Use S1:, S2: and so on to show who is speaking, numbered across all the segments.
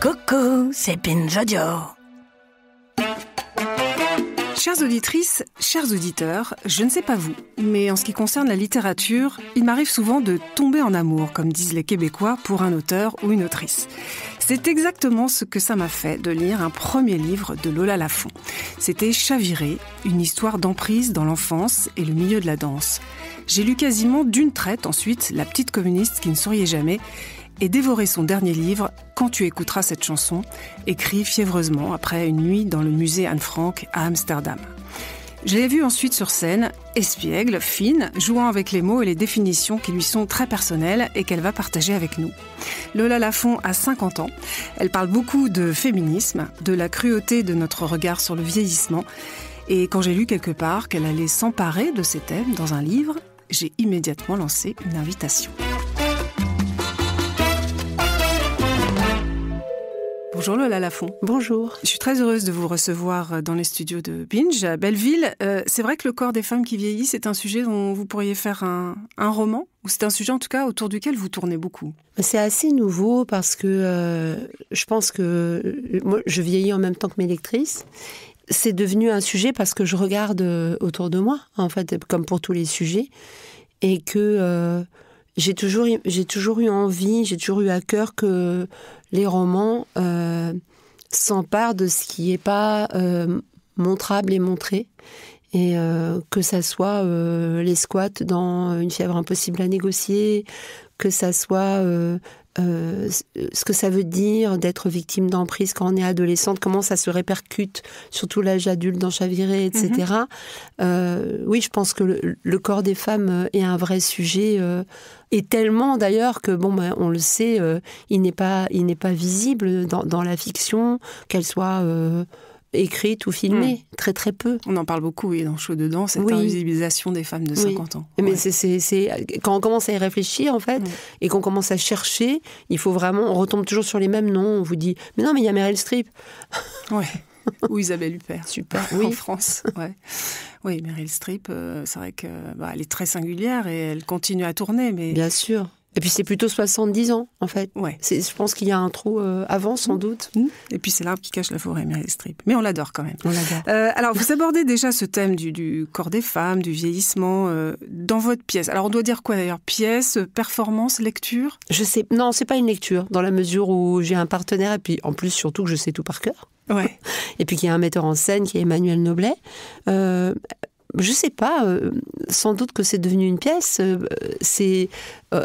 S1: Coucou, c'est Binge Audio.
S2: Chères auditrices, chers auditeurs, je ne sais pas vous, mais en ce qui concerne la littérature, il m'arrive souvent de tomber en amour, comme disent les Québécois, pour un auteur ou une autrice. C'est exactement ce que ça m'a fait de lire un premier livre de Lola Lafont. C'était Chaviré, une histoire d'emprise dans l'enfance et le milieu de la danse. J'ai lu quasiment d'une traite ensuite La petite communiste qui ne souriait jamais et dévoré son dernier livre, Quand tu écouteras cette chanson, écrit fiévreusement après une nuit dans le musée Anne Frank à Amsterdam. Je l'ai vue ensuite sur scène, espiègle, fine, jouant avec les mots et les définitions qui lui sont très personnelles et qu'elle va partager avec nous. Lola Lafont a 50 ans. Elle parle beaucoup de féminisme, de la cruauté de notre regard sur le vieillissement. Et quand j'ai lu quelque part qu'elle allait s'emparer de ces thèmes dans un livre, j'ai immédiatement lancé une invitation. Bonjour Lola Lafont.
S3: Bonjour.
S2: Je suis très heureuse de vous recevoir dans les studios de Binge à Belleville. C'est vrai que le corps des femmes qui vieillissent, c'est un sujet dont vous pourriez faire un roman, ou c'est un sujet en tout cas autour duquel vous tournez beaucoup?
S3: C'est assez nouveau parce que je pense que moi, je vieillis en même temps que mes lectrices. C'est devenu un sujet parce que je regarde autour de moi, en fait, comme pour tous les sujets, et que j'ai toujours eu envie, j'ai toujours eu à cœur que les romans s'emparent de ce qui n'est pas montrable et montré. Et que ça soit les squats dans Une fièvre impossible à négocier, que ça soit ce que ça veut dire d'être victime d'emprise quand on est adolescente, comment ça se répercute sur tout l'âge adulte dans Chaviré, etc. Oui, je pense que le corps des femmes est un vrai sujet, et tellement d'ailleurs que, on le sait, il n'est pas visible dans la fiction, qu'elle soit écrite ou filmée, très très peu.
S2: On en parle beaucoup, oui, dans Show dedans, cette invisibilisation des femmes de 50 ans.
S3: Mais c'est quand on commence à y réfléchir, en fait, et qu'on commence à chercher, il faut vraiment, on retombe toujours sur les mêmes noms, on vous dit, mais non, mais il y a Meryl Streep.
S2: Ouais. Ou Isabelle Huppert.
S3: Super,
S2: en France. Ouais. Oui, Meryl Streep, c'est vrai que elle est très singulière et elle continue à tourner. Mais...
S3: Bien sûr. Et puis c'est plutôt 70 ans, en fait.
S2: Ouais.
S3: Je pense qu'il y a un trou avant, sans doute.
S2: Et puis c'est l'arbre qui cache la forêt, Meryl Streep. Mais on l'adore quand même.
S3: On l'adore.
S2: Alors, vous abordez déjà ce thème du corps des femmes, du vieillissement, dans votre pièce. Alors, on doit dire quoi d'ailleurs? Pièce, performance, lecture?
S3: Je sais. Non, c'est pas une lecture, dans la mesure où j'ai un partenaire, et puis en plus, surtout que je sais tout par cœur.
S2: Ouais.
S3: Et puis qu'il y a un metteur en scène qui est Emmanuel Noblet. Je sais pas, sans doute que c'est devenu une pièce.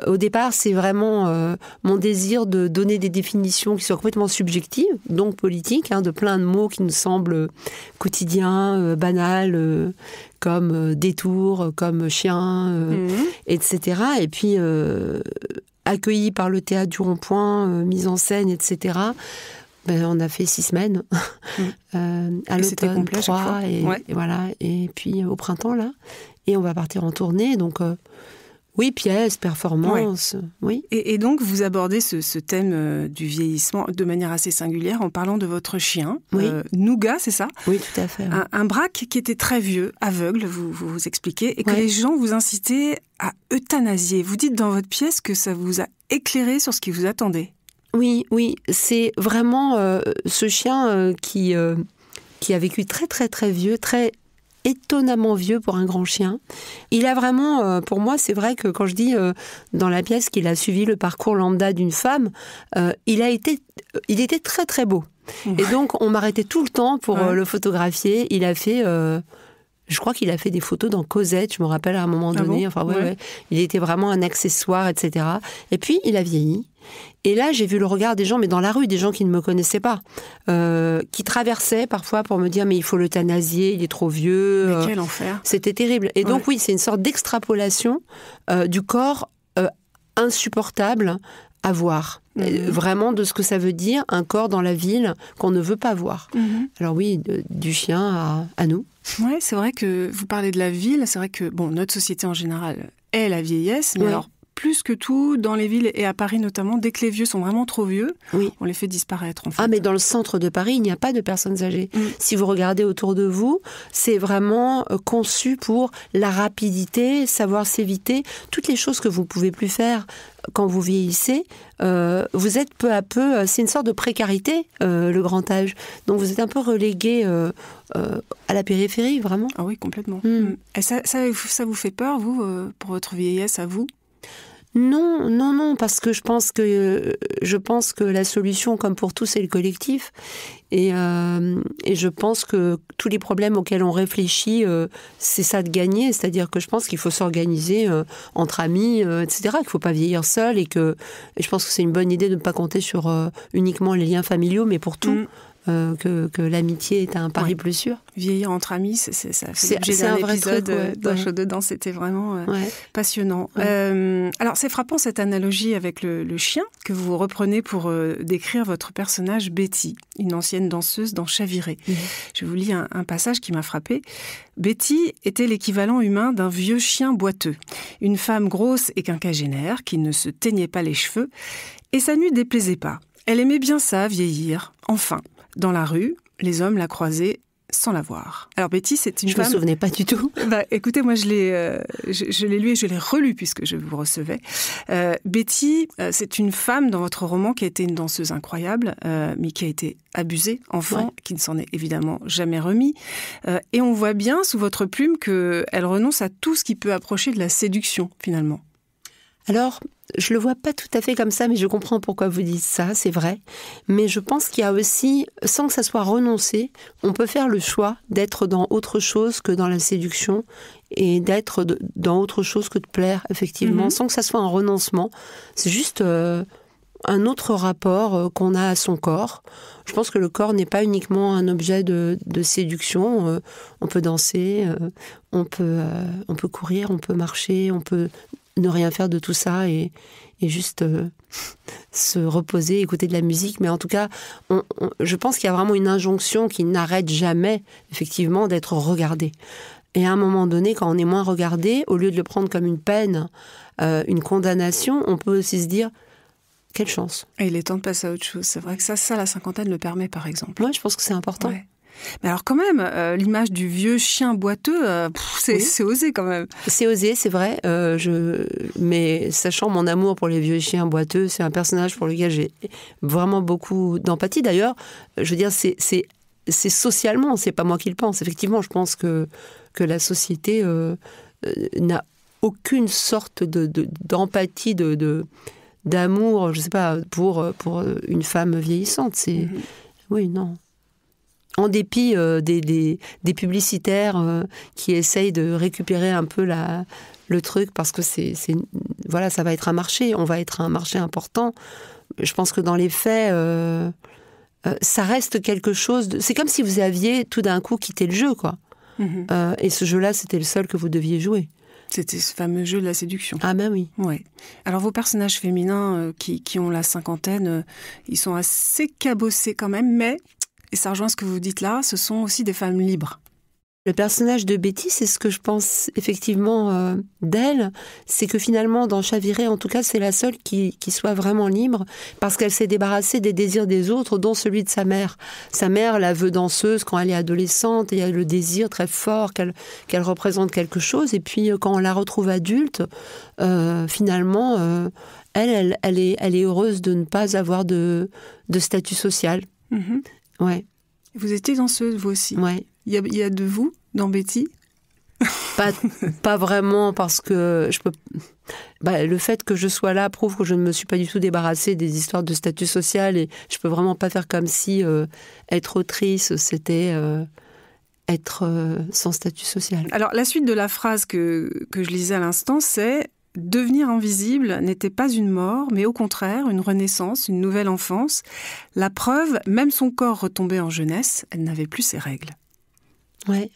S3: Au départ, c'est vraiment mon désir de donner des définitions qui soient complètement subjectives, donc politiques, de plein de mots qui nous semblent quotidiens, banals, comme détour, comme chien, etc. Et puis, accueillis par le théâtre du Rond-Point, mise en scène, etc., on a fait 6 semaines à l'automne, 3 et voilà, et puis au printemps là, et on va partir en tournée, donc oui, pièce, performance, oui.
S2: Et donc vous abordez ce thème du vieillissement de manière assez singulière en parlant de votre chien, Nougat, c'est ça?
S3: Oui, tout à fait.
S2: Un braque qui était très vieux, aveugle, vous expliquez, et que les gens vous incitaient à euthanasier. Vous dites dans votre pièce que ça vous a éclairé sur ce qui vous attendait. Oui,
S3: c'est vraiment ce chien qui a vécu très très très vieux, très étonnamment vieux pour un grand chien. Il a vraiment, pour moi, c'est vrai que quand je dis dans la pièce qu'il a suivi le parcours lambda d'une femme, il était très très beau. Et donc on m'arrêtait tout le temps pour le photographier. Il a fait... je crois qu'il a fait des photos dans Cosette, je me rappelle à un moment donné.
S2: Ah bon?
S3: Il était vraiment un accessoire, etc. Et puis, il a vieilli. Et là, j'ai vu le regard des gens, mais dans la rue, des gens qui ne me connaissaient pas, qui traversaient parfois pour me dire « mais il faut l'euthanasier, il est trop vieux ».
S2: Mais quel enfer.
S3: C'était terrible. Et donc oui, c'est une sorte d'extrapolation du corps insupportable à voir. Vraiment de ce que ça veut dire, un corps dans la ville qu'on ne veut pas voir. Alors oui, du chien à nous.
S2: Oui, c'est vrai que vous parlez de la ville, c'est vrai que notre société en général est la vieillesse, mais alors plus que tout dans les villes et à Paris notamment, dès que les vieux sont vraiment trop vieux,
S3: Oui.
S2: on les fait disparaître en fait.
S3: Ah, mais dans le centre de Paris, il n'y a pas de personnes âgées. Si vous regardez autour de vous, c'est vraiment conçu pour la rapidité, savoir s'éviter, toutes les choses que vous ne pouvez plus faire quand vous vieillissez. Vous êtes peu à peu, c'est une sorte de précarité, le grand âge. Donc vous êtes un peu relégué à la périphérie, vraiment.
S2: Ah oui, complètement. Et ça vous fait peur, vous, pour votre vieillesse, à vous ?
S3: Non, parce que je pense que la solution, comme pour tout, c'est le collectif. Et je pense que tous les problèmes auxquels on réfléchit, c'est ça de gagner. C'est-à-dire que je pense qu'il faut s'organiser entre amis, etc. Qu'il ne faut pas vieillir seul et je pense que c'est une bonne idée de ne pas compter sur uniquement les liens familiaux, mais pour tout. Que l'amitié est un pari plus sûr.
S2: Vieillir entre amis, ça fait l'objet d'un épisode d'un show dedans, c'était vraiment passionnant. Alors c'est frappant cette analogie avec le chien que vous reprenez pour décrire votre personnage Betty, une ancienne danseuse dans Chaviré. Je vous lis un passage qui m'a frappée. Betty était l'équivalent humain d'un vieux chien boiteux, une femme grosse et quinquagénaire qui ne se teignait pas les cheveux, et ça ne lui déplaisait pas. Elle aimait bien ça, vieillir, enfin. Dans la rue, les hommes la croisaient sans la voir. Alors Betty, c'est une femme...
S3: Je me souvenais pas du tout.
S2: Écoutez, moi je l'ai lu et je l'ai relu puisque je vous recevais. Betty, c'est une femme dans votre roman qui a été une danseuse incroyable, mais qui a été abusée, enfant, qui ne s'en est évidemment jamais remis. Et on voit bien sous votre plume qu'elle renonce à tout ce qui peut approcher de la séduction, finalement.
S3: Alors, je le vois pas tout à fait comme ça, mais je comprends pourquoi vous dites ça, c'est vrai. Mais je pense qu'il y a aussi, sans que ça soit renoncé, on peut faire le choix d'être dans autre chose que dans la séduction et d'être dans autre chose que de plaire, effectivement, sans que ça soit un renoncement. C'est juste un autre rapport qu'on a à son corps. Je pense que le corps n'est pas uniquement un objet de séduction. On peut danser, on peut courir, on peut marcher, on peut ne rien faire de tout ça et juste se reposer, écouter de la musique. Mais en tout cas, je pense qu'il y a vraiment une injonction qui n'arrête jamais, effectivement, d'être regardé. Et à un moment donné, quand on est moins regardé, au lieu de le prendre comme une peine, une condamnation, on peut aussi se dire « quelle chance ».
S2: Et il est temps de passer à autre chose. C'est vrai que ça la cinquantaine le permet, par exemple.
S3: Moi, je pense que c'est important.
S2: Ouais. Mais alors quand même, l'image du vieux chien boiteux, c'est osé quand même.
S3: C'est osé, c'est vrai. Mais sachant mon amour pour les vieux chiens boiteux, c'est un personnage pour lequel j'ai vraiment beaucoup d'empathie. D'ailleurs, je veux dire, c'est socialement, c'est pas moi qui le pense. Effectivement, je pense que la société n'a aucune sorte d'empathie, d'amour, je sais pas, pour une femme vieillissante. C'est oui, non. En dépit des publicitaires qui essayent de récupérer un peu le truc, parce que voilà, ça va être un marché, on va être un marché important. Je pense que dans les faits, ça reste quelque chose c'est comme si vous aviez tout d'un coup quitté le jeu, quoi. Et ce jeu-là, c'était le seul que vous deviez jouer.
S2: C'était ce fameux jeu de la séduction.
S3: Ah ben oui.
S2: Ouais. Alors vos personnages féminins qui ont la cinquantaine, ils sont assez cabossés quand même, mais... Et ça rejoint ce que vous dites là, ce sont aussi des femmes libres.
S3: Le personnage de Betty, c'est ce que je pense effectivement d'elle, c'est que finalement, dans Chaviré, en tout cas, c'est la seule qui soit vraiment libre, parce qu'elle s'est débarrassée des désirs des autres, dont celui de sa mère. Sa mère la veut danseuse quand elle est adolescente, et il y a le désir très fort qu'elle représente quelque chose, et puis quand on la retrouve adulte, finalement, elle est heureuse de ne pas avoir de statut social. Ouais.
S2: Vous étiez danseuse, vous aussi.
S3: Ouais.
S2: Il y a de vous dans Betty ?
S3: Pas vraiment, parce que je peux. Le fait que je sois là prouve que je ne me suis pas du tout débarrassée des histoires de statut social, et je peux vraiment pas faire comme si être autrice, c'était être sans statut social.
S2: Alors la suite de la phrase que je lisais à l'instant, c'est devenir invisible n'était pas une mort, mais au contraire, une renaissance, une nouvelle enfance. La preuve, même son corps retombé en jeunesse, elle n'avait plus ses règles.
S3: Ouais.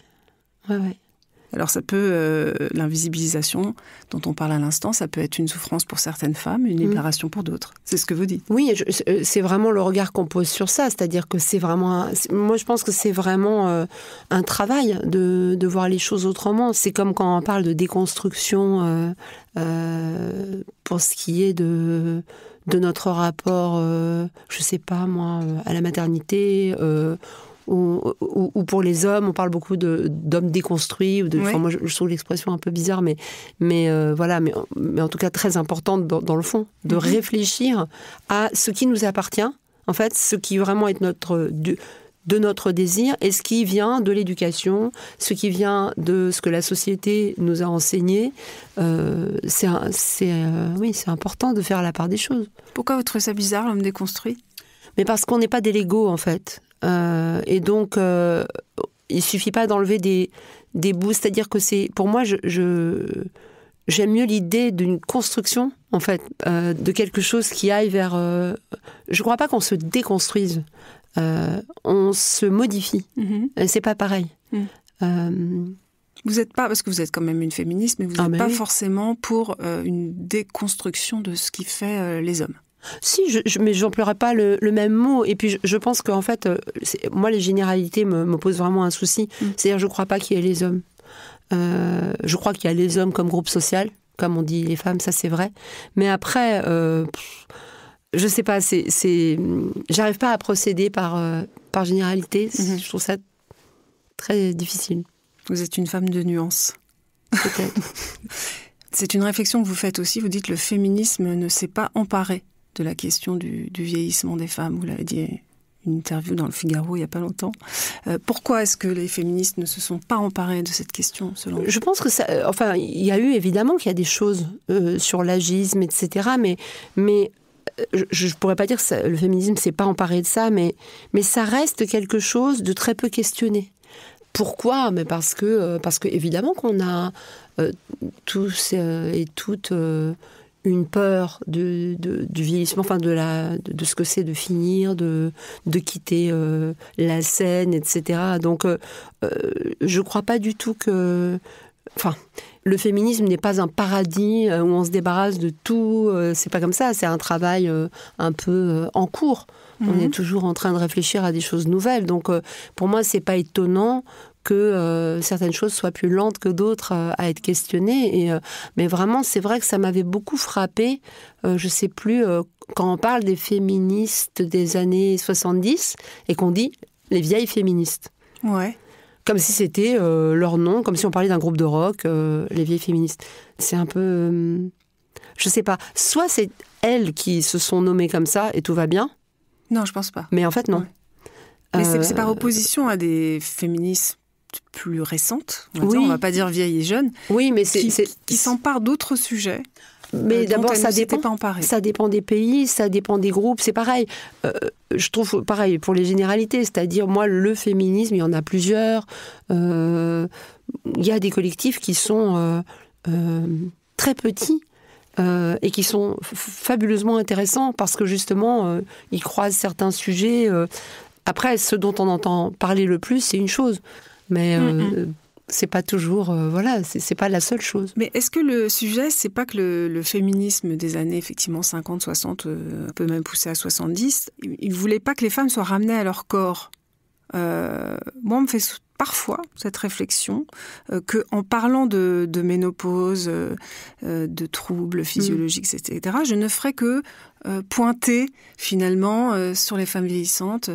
S2: Alors ça peut, l'invisibilisation dont on parle à l'instant, ça peut être une souffrance pour certaines femmes, une libération pour d'autres. C'est ce que vous dites.
S3: Oui, c'est vraiment le regard qu'on pose sur ça. C'est-à-dire que c'est vraiment... moi, je pense que c'est vraiment un travail de voir les choses autrement. C'est comme quand on parle de déconstruction pour ce qui est de notre rapport, je sais pas moi, à la maternité... Ou pour les hommes, on parle beaucoup d'hommes déconstruits. Enfin, moi, je trouve l'expression un peu bizarre, mais voilà, mais en tout cas très importante dans le fond, de réfléchir à ce qui nous appartient, en fait, ce qui vraiment est de notre désir, et ce qui vient de l'éducation, ce qui vient de ce que la société nous a enseigné. C'est important de faire la part des choses.
S2: Pourquoi vous trouvez ça bizarre, l'homme déconstruit ?
S3: Mais parce qu'on n'est pas des Legos, en fait. Et donc, il suffit pas d'enlever des bouts. C'est-à-dire que pour moi, j'aime mieux l'idée d'une construction, en fait, de quelque chose qui aille vers... je crois pas qu'on se déconstruise. On se modifie. C'est pas pareil.
S2: Vous n'êtes pas, parce que vous êtes quand même une féministe, mais vous n'êtes pas forcément pour une déconstruction de ce qui fait les hommes.
S3: Si, mais je n'emploierais pas le même mot. Et puis, je pense qu'en fait, moi, les généralités me posent vraiment un souci. C'est-à-dire, je ne crois pas qu'il y ait les hommes. Je crois qu'il y a les hommes comme groupe social, comme on dit les femmes, ça c'est vrai. Mais après, je ne sais pas, j'arrive pas à procéder par généralité. Je trouve ça très difficile.
S2: Vous êtes une femme de nuances.
S3: Peut-être.
S2: C'est une réflexion que vous faites aussi. Vous dites que le féminisme ne s'est pas emparé de la question du vieillissement des femmes. Vous l'avez dit, une interview dans le Figaro il n'y a pas longtemps. Pourquoi est-ce que les féministes ne se sont pas emparés de cette question, selon vous ?
S3: Je pense que ça... Enfin, il y a eu évidemment qu'il y a des choses sur l'agisme, etc. Mais je ne pourrais pas dire que le féminisme ne s'est pas emparé de ça, mais ça reste quelque chose de très peu questionné. Pourquoi ? Mais parce que évidemment qu'on a tous et toutes une peur du vieillissement, enfin de ce que c'est de finir, de quitter la scène, etc. Donc je crois pas du tout que... Enfin, le féminisme n'est pas un paradis où on se débarrasse de tout. C'est pas comme ça. C'est un travail un peu en cours. On est toujours en train de réfléchir à des choses nouvelles. Donc, pour moi, c'est pas étonnant que certaines choses soient plus lentes que d'autres à être questionnées. Mais vraiment, c'est vrai que ça m'avait beaucoup frappée. Je sais plus, quand on parle des féministes des années 70 et qu'on dit les vieilles féministes.
S2: Ouais.
S3: Comme si c'était leur nom, comme si on parlait d'un groupe de rock, les vieilles féministes. C'est un peu... je sais pas. Soit c'est elles qui se sont nommées comme ça et tout va bien.
S2: Non, je pense pas.
S3: Mais en fait, non.
S2: Ouais. Mais c'est par opposition à des féministes plus récentes. On va pas dire vieilles et jeunes.
S3: Oui, mais
S2: qui s'emparent d'autres sujets.
S3: Mais d'abord, ça dépend des pays, ça dépend des groupes, c'est pareil. Je trouve pareil pour les généralités, c'est-à-dire moi, le féminisme, il y en a plusieurs. Il y a des collectifs qui sont très petits et qui sont fabuleusement intéressants parce que justement, ils croisent certains sujets. Après, ce dont on entend parler le plus, c'est une chose. Mais... c'est pas toujours, voilà, c'est pas la seule chose.
S2: Mais est-ce que le sujet, c'est pas que le féminisme des années, effectivement, 50, 60, peut même pousser à 70, il voulait pas que les femmes soient ramenées à leur corps. Moi, on me fait parfois cette réflexion qu'en parlant de ménopause, de troubles physiologiques, etc., je ne ferais que pointer finalement sur les femmes vieillissantes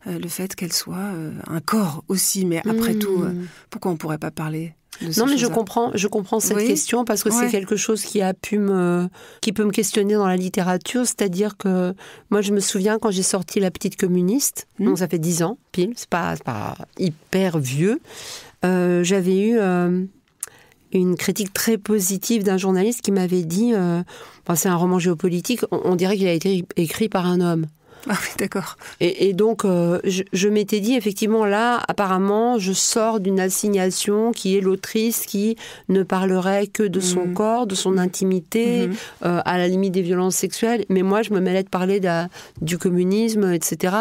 S2: le fait qu'elles soient un corps aussi. Mais après tout, pourquoi on ne pourrait pas parler de ces choses-là ?
S3: Non, mais je comprends cette question parce que c'est quelque chose qui peut me questionner dans la littérature. C'est-à-dire que moi, je me souviens quand j'ai sorti La Petite Communiste, donc ça fait 10 ans, pile, c'est pas hyper vieux, j'avais eu une critique très positive d'un journaliste qui m'avait dit, c'est un roman géopolitique, on dirait qu'il a été écrit par un homme.
S2: Ah oui, d'accord.
S3: Et donc, je m'étais dit, effectivement, là, apparemment, je sors d'une assignation qui est l'autrice qui ne parlerait que de son corps, de son intimité, à la limite des violences sexuelles. Mais moi, je me mêlais de parler du communisme, etc.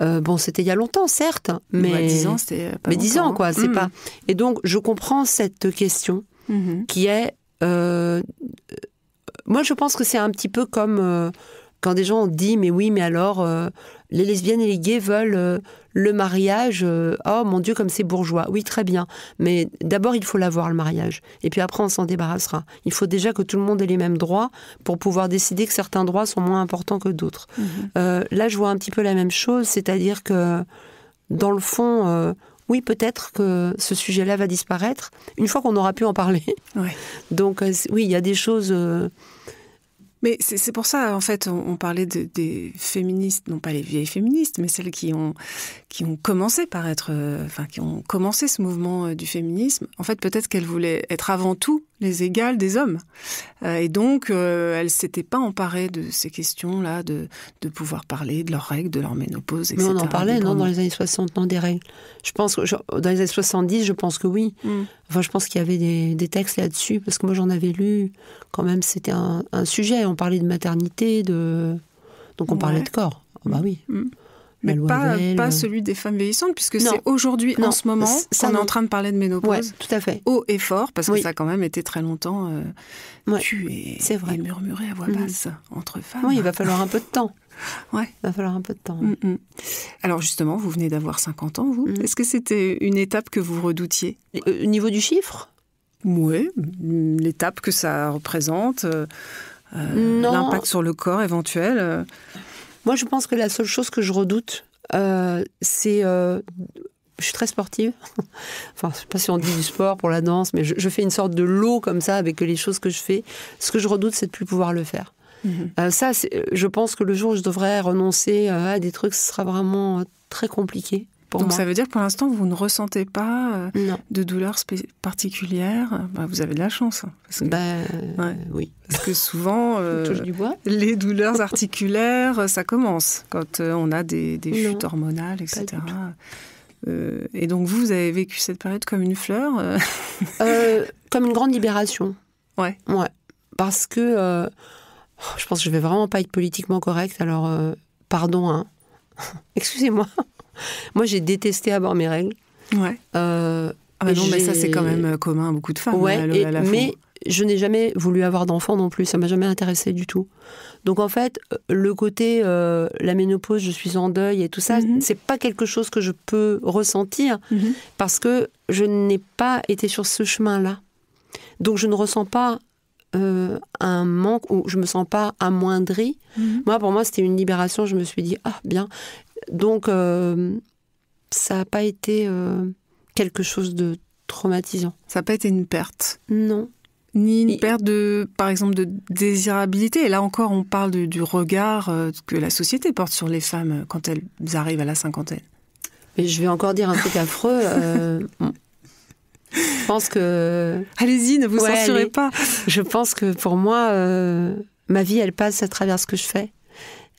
S3: Bon, c'était il y a longtemps, certes, mais
S2: 10 ans, c'était pas
S3: mais 10 ans,
S2: longtemps,
S3: quoi.
S2: hein.
S3: C'est pas. Et donc, je comprends cette question qui est. Moi, je pense que c'est un petit peu comme quand des gens disent, mais oui, mais alors, les lesbiennes et les gays veulent le mariage. Oh mon Dieu, comme c'est bourgeois. Oui, très bien. Mais d'abord, il faut l'avoir, le mariage. Et puis après, on s'en débarrassera. Il faut déjà que tout le monde ait les mêmes droits pour pouvoir décider que certains droits sont moins importants que d'autres. Là, je vois un petit peu la même chose, c'est-à-dire que, dans le fond, oui, peut-être que ce sujet-là va disparaître une fois qu'on aura pu en parler.
S2: Ouais.
S3: Donc, oui, il y a des choses...
S2: Mais c'est pour ça, en fait, on parlait des féministes, non pas les vieilles féministes, mais celles qui ont commencé par être, qui ont commencé ce mouvement du féminisme. En fait, peut-être qu'elles voulaient être avant tout les égales des hommes. Et donc, elles ne s'étaient pas emparées de ces questions-là, de pouvoir parler de leurs règles, de leur ménopause, etc.
S3: Mais on en parlait, non, dans les années 60, non, des règles. Je pense que, dans les années 70, je pense que oui. Enfin, je pense qu'il y avait des textes là-dessus, parce que moi, j'en avais lu. Quand même, c'était un sujet. On parlait de maternité, donc on parlait de corps. Oh, bah oui.
S2: Mais pas celui des femmes vieillissantes, puisque c'est aujourd'hui, en ce moment, qu'on est en train de parler de ménopause.
S3: Ouais, tout à fait.
S2: Haut et fort, parce que ça a quand même été très longtemps tu et murmuré à voix basse entre femmes.
S3: Oui, il va falloir un peu de temps.
S2: Ouais.
S3: Il va falloir un peu de temps.
S2: Alors justement, vous venez d'avoir 50 ans, vous. Est-ce que c'était une étape que vous redoutiez ?
S3: Au niveau du chiffre ?
S2: Oui, l'étape que ça représente, l'impact sur le corps éventuel.
S3: Moi, je pense que la seule chose que je redoute, c'est... je suis très sportive. Enfin, je ne sais pas si on dit du sport pour la danse, mais je fais une sorte de lot comme ça avec les choses que je fais. Ce que je redoute, c'est de ne plus pouvoir le faire. Ça, je pense que le jour où je devrais renoncer à des trucs, ce sera vraiment très compliqué pour moi.
S2: Donc ça veut dire que pour l'instant, vous ne ressentez pas de douleurs particulières. Vous avez de la chance. Parce que,
S3: oui.
S2: Parce que souvent,
S3: touche du bois.
S2: Les douleurs articulaires, ça commence quand on a des chutes hormonales, etc. Et donc vous avez vécu cette période comme une fleur
S3: Comme une grande libération.
S2: Ouais.
S3: Parce que... je pense que je vais vraiment pas être politiquement correcte, alors pardon, hein. Excusez-moi. Moi, j'ai détesté avoir mes règles.
S2: Ouais. Non, mais ça, c'est quand même commun à beaucoup de femmes.
S3: Ouais, mais je n'ai jamais voulu avoir d'enfant non plus. Ça m'a jamais intéressée du tout. Donc, en fait, le côté la ménopause, je suis en deuil et tout ça, c'est pas quelque chose que je peux ressentir parce que je n'ai pas été sur ce chemin-là. Donc, je ne ressens pas un manque où je me sens pas amoindrie. Pour moi, c'était une libération. Je me suis dit, bien. Donc, ça n'a pas été quelque chose de traumatisant.
S2: Ça n'a pas été une perte?
S3: Non.
S2: Ni une perte, par exemple, de désirabilité. Et là encore, on parle du regard que la société porte sur les femmes quand elles arrivent à la cinquantaine.
S3: Mais je vais encore dire un truc affreux. Je pense que...
S2: Allez-y, ne vous censurez pas.
S3: Je pense que pour moi, ma vie, elle passe à travers ce que je fais.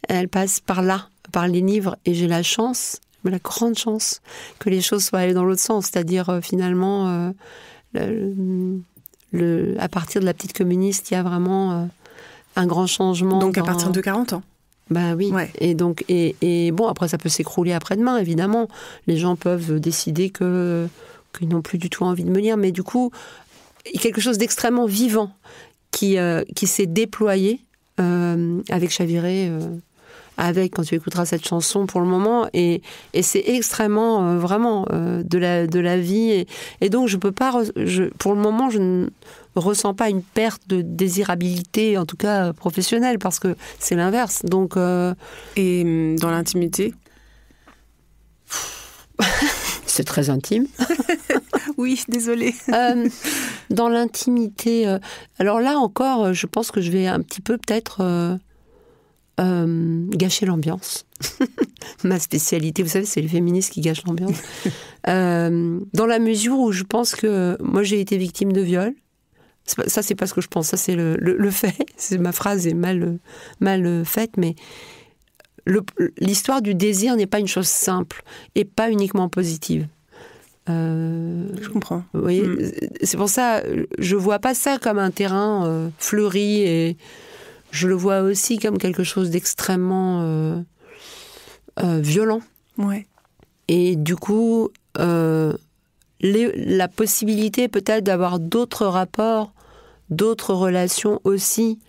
S3: Elle passe par là, par les livres. Et j'ai la grande chance, que les choses soient allées dans l'autre sens. C'est-à-dire, finalement, à partir de la petite communiste, il y a vraiment un grand changement.
S2: Donc à partir de 40 ans.
S3: Ben oui. Ouais. Et donc, et bon, après, ça peut s'écrouler après-demain, évidemment. Les gens peuvent décider qu'ils n'ont plus du tout envie de me lire, mais du coup, il y a quelque chose d'extrêmement vivant qui s'est déployé avec Chaviré, quand tu écouteras cette chanson pour le moment, et c'est extrêmement, vraiment, de la vie, et donc je peux pas, pour le moment, je ne ressens pas une perte de désirabilité, en tout cas professionnelle, parce que c'est l'inverse. Donc,
S2: et dans l'intimité?
S3: C'est très intime.
S2: Oui, désolée.
S3: Dans l'intimité... alors là encore, je pense que je vais un petit peu peut-être gâcher l'ambiance. Ma spécialité, vous savez, c'est les féministes qui gâchent l'ambiance. Dans la mesure où je pense que moi, j'ai été victime de viol. Ça, c'est pas ce que je pense. Ça, c'est le fait. Ma phrase est mal faite, mais... l'histoire du désir n'est pas une chose simple et pas uniquement positive.
S2: Je comprends.
S3: Vous voyez, c'est pour ça, je vois pas ça comme un terrain fleuri, et je le vois aussi comme quelque chose d'extrêmement violent.
S2: Ouais.
S3: Et du coup, la possibilité peut-être d'avoir d'autres rapports, d'autres relations aussi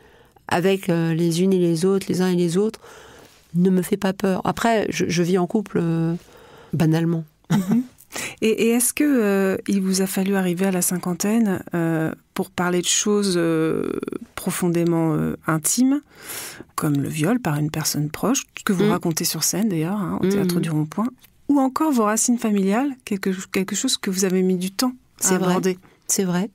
S3: avec les unes et les autres, les uns et les autres, ne me fait pas peur. Après, je vis en couple banalement.
S2: Mm-hmm. Et est-ce que il vous a fallu arriver à la cinquantaine pour parler de choses profondément intimes, comme le viol par une personne proche, que vous racontez sur scène d'ailleurs, hein, au Théâtre du Rond-Point, ou encore vos racines familiales, quelque chose que vous avez mis du temps à aborder?
S3: C'est vrai.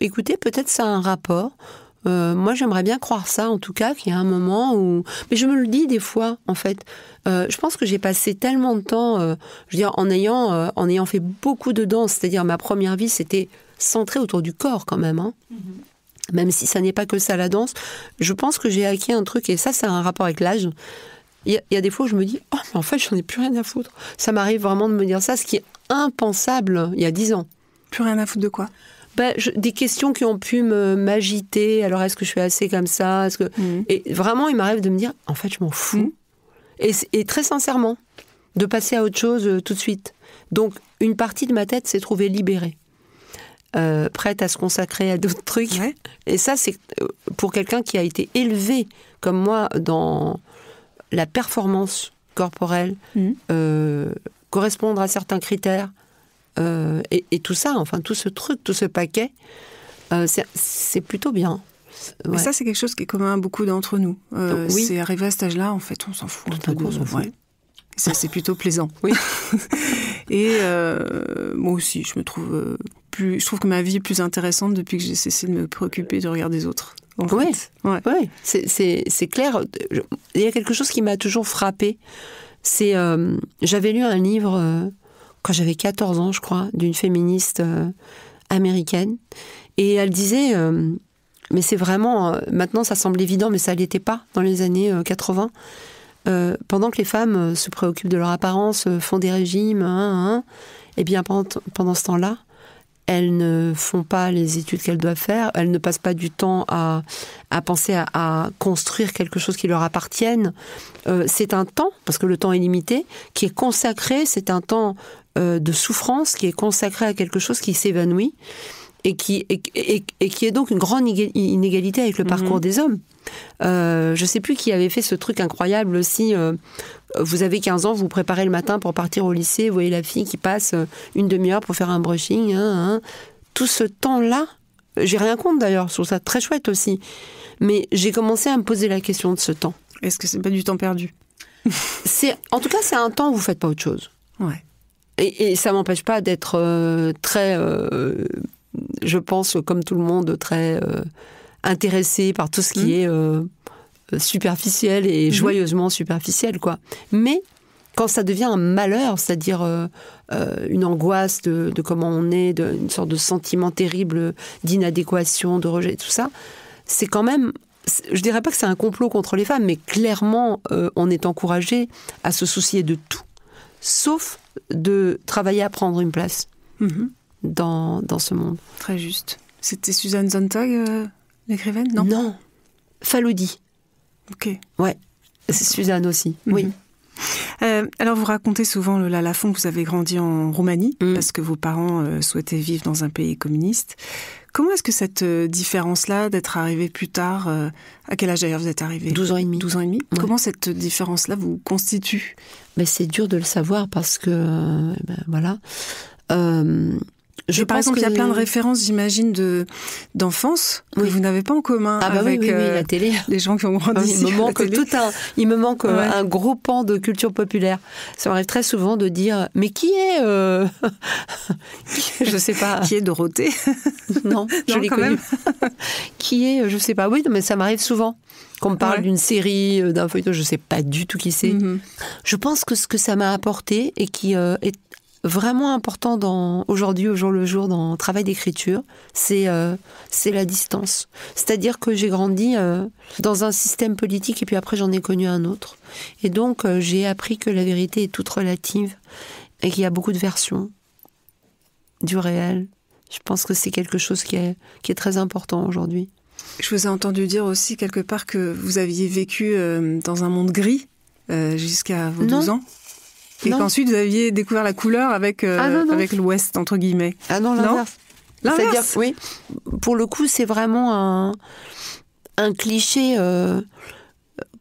S3: Écoutez, peut-être ça a un rapport. Moi, j'aimerais bien croire ça, en tout cas, qu'il y a un moment où... Mais je me le dis des fois, en fait. Je pense que j'ai passé tellement de temps, je veux dire, en ayant fait beaucoup de danse, c'est-à-dire ma première vie, c'était centré autour du corps, quand même. Hein. Mm-hmm. Même si ça n'est pas que ça, la danse. Je pense que j'ai acquis un truc, et ça a un rapport avec l'âge. Il y a des fois où je me dis, oh, mais en fait, j'en ai plus rien à foutre. Ça m'arrive vraiment de me dire ça, ce qui est impensable il y a 10 ans.
S2: Plus rien à foutre de quoi?
S3: Des questions qui ont pu m'agiter. Alors, est-ce que je suis assez comme ça? Et vraiment, il m'arrive de me dire, en fait, je m'en fous. Et très sincèrement, de passer à autre chose tout de suite. Donc, une partie de ma tête s'est trouvée libérée. Prête à se consacrer à d'autres trucs. Ouais. Et ça, c'est pour quelqu'un qui a été élevé, comme moi, dans la performance corporelle, correspondre à certains critères, et tout ça, enfin tout ce truc, tout ce paquet, c'est plutôt bien.
S2: Mais ça, c'est quelque chose qui est commun à beaucoup d'entre nous. Oui. C'est arrivé à cet âge-là, en fait, on s'en fout.
S3: Tout à coup, on s'en fout. Ouais.
S2: Ça, c'est plutôt plaisant.
S3: Oui.
S2: Et moi aussi, je trouve que ma vie est plus intéressante depuis que j'ai cessé de me préoccuper du regard des autres.
S3: Oui, ouais. C'est clair. Il y a quelque chose qui m'a toujours frappée. C'est, j'avais lu un livre quand j'avais 14 ans, je crois, d'une féministe américaine. Et elle disait, mais c'est vraiment, maintenant ça semble évident, mais ça ne l'était pas dans les années 80. Pendant que les femmes se préoccupent de leur apparence, font des régimes, et bien pendant ce temps-là, elles ne font pas les études qu'elles doivent faire, elles ne passent pas du temps à penser à construire quelque chose qui leur appartienne. C'est un temps, parce que le temps est limité, qui est consacré, c'est un temps de souffrance qui est consacré à quelque chose qui s'évanouit et qui est donc une grande inégalité avec le parcours des hommes. Je ne sais plus qui avait fait ce truc incroyable aussi. Vous avez 15 ans, vous vous préparez le matin pour partir au lycée, vous voyez la fille qui passe une demi-heure pour faire un brushing. Tout ce temps-là, j'ai rien contre d'ailleurs, je trouve ça très chouette aussi. Mais j'ai commencé à me poser la question de ce temps.
S2: Est-ce que c'est pas du temps perdu?
S3: En tout cas, c'est un temps où vous faites pas autre chose.
S2: Ouais.
S3: Et ça m'empêche pas d'être très, je pense, comme tout le monde, très intéressée par tout ce qui est superficiel et joyeusement superficiel, quoi. Mais quand ça devient un malheur, c'est-à-dire une angoisse de comment on est, une sorte de sentiment terrible d'inadéquation, de rejet, tout ça, c'est quand même... Je dirais pas que c'est un complot contre les femmes, mais clairement, on est encouragé à se soucier de tout, sauf de travailler à prendre une place dans ce monde.
S2: Très juste. C'était Susan Sontag, l'écrivaine, non?
S3: Non. Faludi.
S2: Ok.
S3: Ouais. C'est Suzanne aussi, oui.
S2: Alors, vous racontez souvent, Lola Lafont, que vous avez grandi en Roumanie, parce que vos parents souhaitaient vivre dans un pays communiste. Comment est-ce que cette différence-là, d'être arrivé plus tard, à quel âge d'ailleurs vous êtes arrivé?
S3: 12 ans et demi.
S2: 12 ans et demi.
S3: Ouais.
S2: Comment cette différence-là vous constitue?
S3: Mais c'est dur de le savoir parce que, voilà...
S2: Par exemple, il y a plein de références, j'imagine, d'enfance que vous n'avez pas en commun avec
S3: la télé.
S2: Les gens qui ont grandi ici.
S3: Il me manque un gros pan de culture populaire. Ça m'arrive très souvent de dire, mais qui est je sais pas.
S2: Qui est Dorothée?
S3: Non, je l'ai connue. Qui est, je sais pas. Oui, mais ça m'arrive souvent. Qu'on me parle d'une série, d'un feuilleton, je sais pas du tout qui c'est. Je pense que ce que ça m'a apporté et qui est vraiment important aujourd'hui, au jour le jour, dans le travail d'écriture, c'est la distance. C'est-à-dire que j'ai grandi dans un système politique et puis après j'en ai connu un autre. Et donc j'ai appris que la vérité est toute relative et qu'il y a beaucoup de versions du réel. Je pense que c'est quelque chose qui est très important aujourd'hui.
S2: Je vous ai entendu dire aussi quelque part que vous aviez vécu dans un monde gris jusqu'à vos 12 ans. Et qu'ensuite vous aviez découvert la couleur avec, avec l'Ouest, entre guillemets.
S3: Ah non, l'inverse.
S2: L'inverse.
S3: C'est-à-dire, oui, pour le coup, c'est vraiment un cliché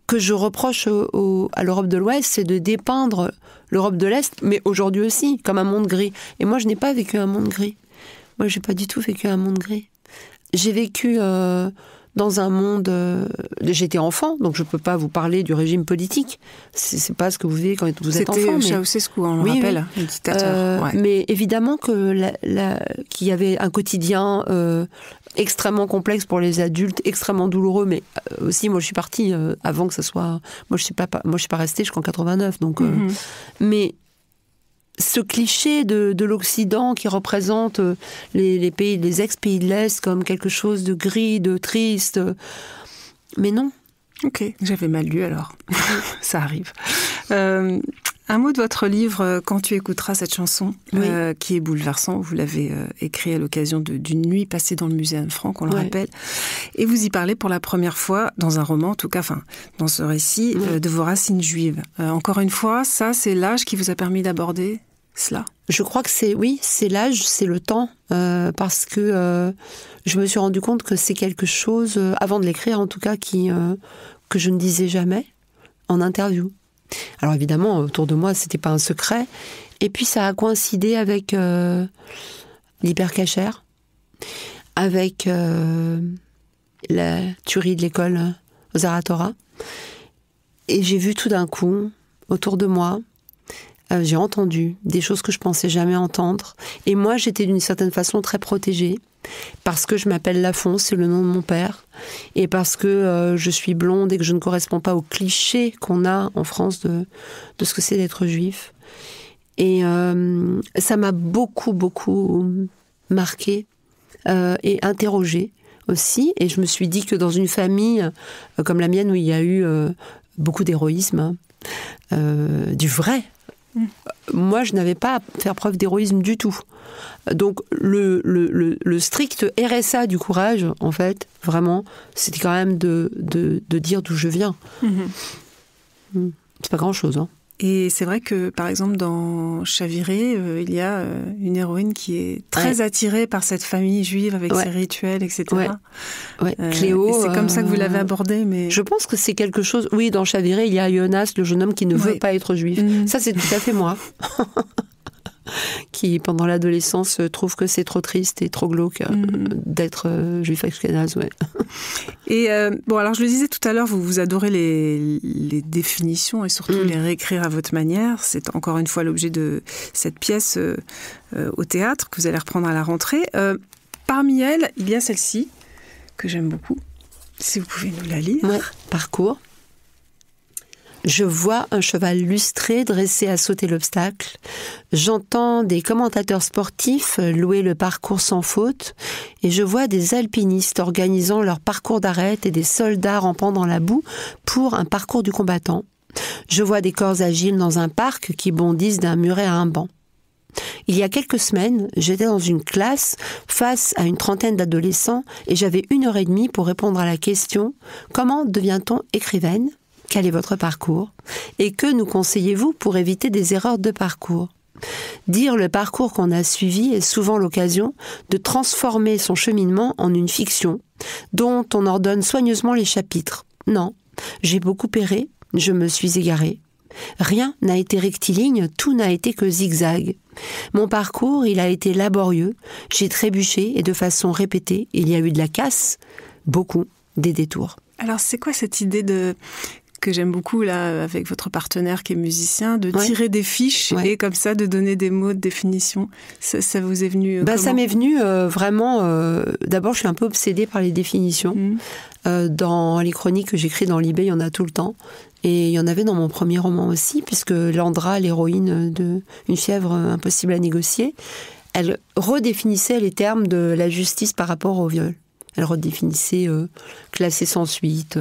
S3: que je reproche à l'Europe de l'Ouest, c'est de dépeindre l'Europe de l'Est, mais aujourd'hui aussi, comme un monde gris. Et moi, je n'ai pas vécu un monde gris. Moi, je n'ai pas du tout vécu un monde gris. J'ai vécu dans un monde... j'étais enfant, donc je ne peux pas vous parler du régime politique. C'est pas ce que vous vivez quand vous êtes enfant.
S2: C'était Ceausescu, on le rappelle, le dictateur.
S3: Mais évidemment qu'il y avait un quotidien extrêmement complexe pour les adultes, extrêmement douloureux, mais aussi, moi, je suis partie avant que ça soit... Moi, je suis pas restée jusqu'en 89, donc... Mais... ce cliché de l'Occident qui représente les pays, les ex-pays de l'Est comme quelque chose de gris, de triste. Mais non.
S2: Ok, j'avais mal lu alors. Ça arrive. Un mot de votre livre, Quand tu écouteras cette chanson, qui est bouleversant. Vous l'avez écrit à l'occasion d'une nuit passée dans le musée Anne Frank, on le rappelle. Et vous y parlez pour la première fois, dans un roman, en tout cas, dans ce récit, de vos racines juives. Encore une fois, ça, c'est l'âge qui vous a permis d'aborder cela?
S3: Je crois que c'est l'âge, c'est le temps, parce que je me suis rendu compte que c'est quelque chose, avant de l'écrire en tout cas, que je ne disais jamais en interview. Alors évidemment, autour de moi, c'était pas un secret. Et puis ça a coïncidé avec l'hypercachère, avec la tuerie de l'école Zaratora. Et j'ai vu tout d'un coup, autour de moi, j'ai entendu des choses que je pensais jamais entendre. Et moi, j'étais d'une certaine façon très protégée. Parce que je m'appelle Lafont, c'est le nom de mon père. Et parce que je suis blonde et que je ne corresponds pas au cliché qu'on a en France de ce que c'est d'être juif. Et ça m'a beaucoup, beaucoup marquée et interrogée aussi. Et je me suis dit que dans une famille comme la mienne, où il y a eu beaucoup d'héroïsme, du vrai, moi, je n'avais pas à faire preuve d'héroïsme du tout. Donc, le strict RSA du courage, en fait, vraiment, c'était quand même de dire d'où je viens. C'est pas grand-chose, hein.
S2: Et c'est vrai que, par exemple, dans Chaviré, il y a une héroïne qui est très attirée par cette famille juive avec ses rituels, etc.
S3: Cléo.
S2: Et c'est comme ça que vous l'avez abordé, mais...
S3: Je pense que c'est quelque chose... Oui, dans Chaviré, il y a Jonas, le jeune homme qui ne veut pas être juif. Ça, c'est tout à fait moi. Qui, pendant l'adolescence, trouve que c'est trop triste et trop glauque d'être juif ashkénaze,
S2: Et bon, alors je le disais tout à l'heure, vous adorez les définitions et surtout les réécrire à votre manière. C'est encore une fois l'objet de cette pièce au théâtre que vous allez reprendre à la rentrée. Parmi elles, il y a celle-ci, que j'aime beaucoup. Si vous pouvez nous la lire.
S3: Parcours. Je vois un cheval lustré dressé à sauter l'obstacle. J'entends des commentateurs sportifs louer le parcours sans faute. Et je vois des alpinistes organisant leur parcours d'arête et des soldats rampant dans la boue pour un parcours du combattant. Je vois des corps agiles dans un parc qui bondissent d'un muret à un banc. Il y a quelques semaines, j'étais dans une classe face à une trentaine d'adolescents et j'avais 1h30 pour répondre à la question « Comment devient-on écrivaine ? Quel est votre parcours ? Et que nous conseillez-vous pour éviter des erreurs de parcours ?» Dire le parcours qu'on a suivi est souvent l'occasion de transformer son cheminement en une fiction dont on ordonne soigneusement les chapitres. Non, j'ai beaucoup erré, je me suis égarée. Rien n'a été rectiligne, tout n'a été que zigzag. Mon parcours, il a été laborieux, j'ai trébuché et de façon répétée, il y a eu de la casse, beaucoup, des détours.
S2: Alors c'est quoi cette idée que j'aime beaucoup là avec votre partenaire qui est musicien, de tirer des fiches et comme ça de donner des mots de définition? Ça vous est venu
S3: ça m'est venu vraiment... D'abord, je suis un peu obsédée par les définitions. Dans les chroniques que j'écris dans Libé, il y en a tout le temps. Et il y en avait dans mon premier roman aussi, puisque Landra, l'héroïne de Une fièvre impossible à négocier, elle redéfinissait les termes de la justice par rapport au viol. Elle redéfinissait classé sans suite,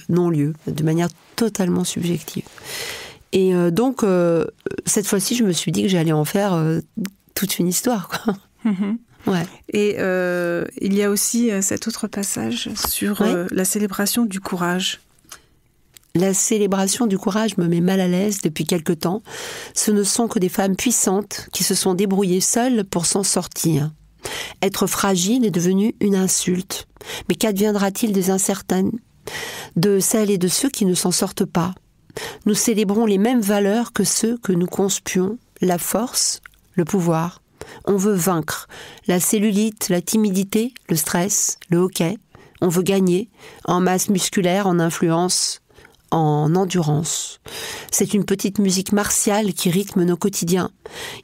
S3: non-lieu, de manière totalement subjective. Et donc, cette fois-ci, je me suis dit que j'allais en faire toute une histoire, quoi.
S2: Et il y a aussi cet autre passage sur la célébration du courage.
S3: La célébration du courage me met mal à l'aise depuis quelque temps. Ce ne sont que des femmes puissantes qui se sont débrouillées seules pour s'en sortir. Être fragile est devenu une insulte. Mais qu'adviendra-t-il des incertaines, de celles et de ceux qui ne s'en sortent pas? Nous célébrons les mêmes valeurs que ceux que nous conspuons, la force, le pouvoir. On veut vaincre la cellulite, la timidité, le stress, le hockey. On veut gagner en masse musculaire, en influence, en endurance. C'est une petite musique martiale qui rythme nos quotidiens.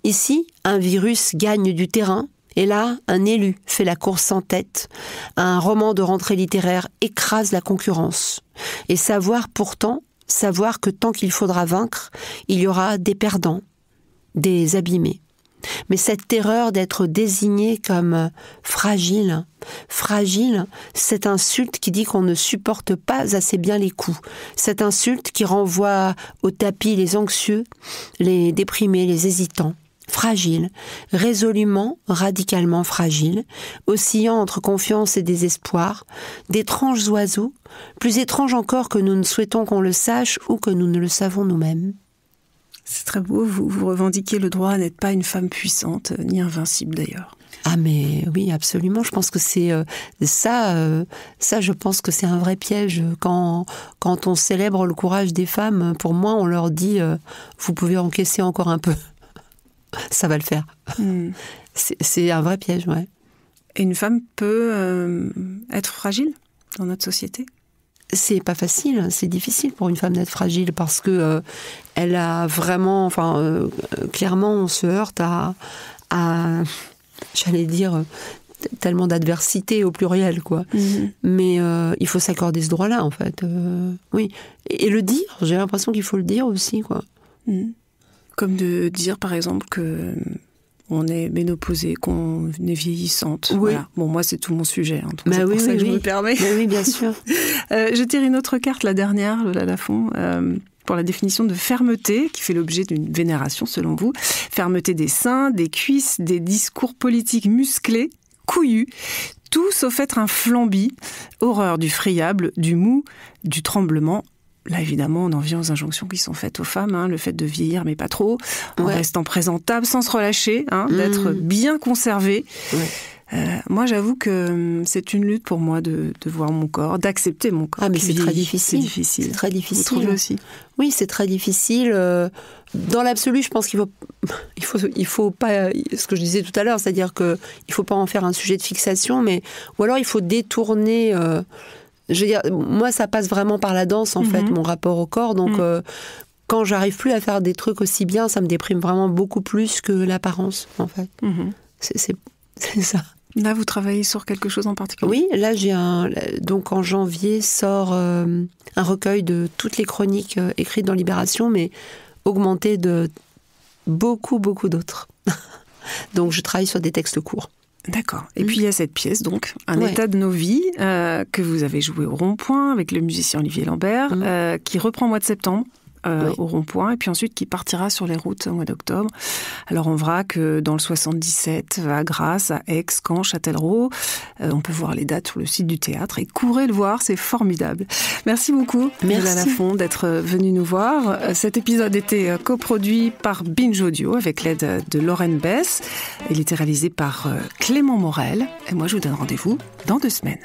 S3: Ici, un virus gagne du terrain, et là, un élu fait la course en tête. Un roman de rentrée littéraire écrase la concurrence. Et savoir que tant qu'il faudra vaincre, il y aura des perdants, des abîmés. Mais cette terreur d'être désigné comme fragile, cette insulte qui dit qu'on ne supporte pas assez bien les coups, cette insulte qui renvoie au tapis les anxieux, les déprimés, les hésitants. Fragile, résolument, radicalement fragile, oscillant entre confiance et désespoir, d'étranges oiseaux, plus étranges encore que nous ne souhaitons qu'on le sache ou que nous ne le savons nous-mêmes.
S2: C'est très beau, vous revendiquez le droit à n'être pas une femme puissante, ni invincible d'ailleurs.
S3: Ah mais oui, absolument, je pense que c'est ça, je pense que c'est un vrai piège. Quand on célèbre le courage des femmes, pour moi, on leur dit vous pouvez encaisser encore un peu. Ça va le faire. C'est un vrai piège, ouais.
S2: Et une femme peut être fragile dans notre société ?
S3: C'est pas facile, c'est difficile pour une femme d'être fragile parce que elle a vraiment, clairement, on se heurte à j'allais dire, tellement d'adversité au pluriel, quoi. Mais il faut s'accorder ce droit-là, en fait. Oui. Et le dire, j'ai l'impression qu'il faut le dire aussi, quoi.
S2: Comme de dire, par exemple, que on est ménopausée, qu'on est vieillissante.
S3: Oui.
S2: Voilà. Bon, moi, c'est tout mon sujet. Hein, donc c'est pour ça que je me permets.
S3: Oui, bien sûr.
S2: Je tire une autre carte, la dernière, le Lafond, pour la définition de fermeté, qui fait l'objet d'une vénération, selon vous. Fermeté des seins, des cuisses, des discours politiques musclés, couillus, tout sauf être un flambi. Horreur du friable, du mou, du tremblement. Là, évidemment, on en vient aux injonctions qui sont faites aux femmes, hein, le fait de vieillir, mais pas trop, en restant présentable, sans se relâcher, hein, d'être bien conservé. Moi, j'avoue que c'est une lutte pour moi de voir mon corps, d'accepter mon corps.
S3: Ah, mais c'est très difficile.
S2: C'est
S3: très difficile.
S2: Vous trouvez aussi ?
S3: Oui, c'est très difficile. Dans l'absolu, je pense qu'il faut pas, ce que je disais tout à l'heure, c'est-à-dire qu'il ne faut pas en faire un sujet de fixation, ou alors il faut détourner... je veux dire, moi, ça passe vraiment par la danse, en fait, mon rapport au corps. Donc, quand j'arrive plus à faire des trucs aussi bien, ça me déprime vraiment beaucoup plus que l'apparence, en fait. C'est ça.
S2: Là, vous travaillez sur quelque chose en particulier ?
S3: Oui, là, donc en janvier sort un recueil de toutes les chroniques écrites dans Libération, mais augmenté de beaucoup, beaucoup d'autres. Donc, je travaille sur des textes courts.
S2: D'accord. Et puis il y a cette pièce, donc, Un état de nos vies, que vous avez joué au Rond-Point avec le musicien Olivier Lambert, qui reprend au mois de septembre. Au Rond-Point, et puis ensuite qui partira sur les routes au mois d'octobre. Alors en vrac, dans le 77, à Grasse, à Aix, Caen, Châtellerault. On peut voir les dates sur le site du théâtre et courez le voir, c'est formidable. Merci beaucoup, Lola Lafond, d'être venue nous voir. Cet épisode était coproduit par Binge Audio avec l'aide de Lorraine Bess. Il était réalisé par Clément Morel. Et moi, je vous donne rendez-vous dans 2 semaines.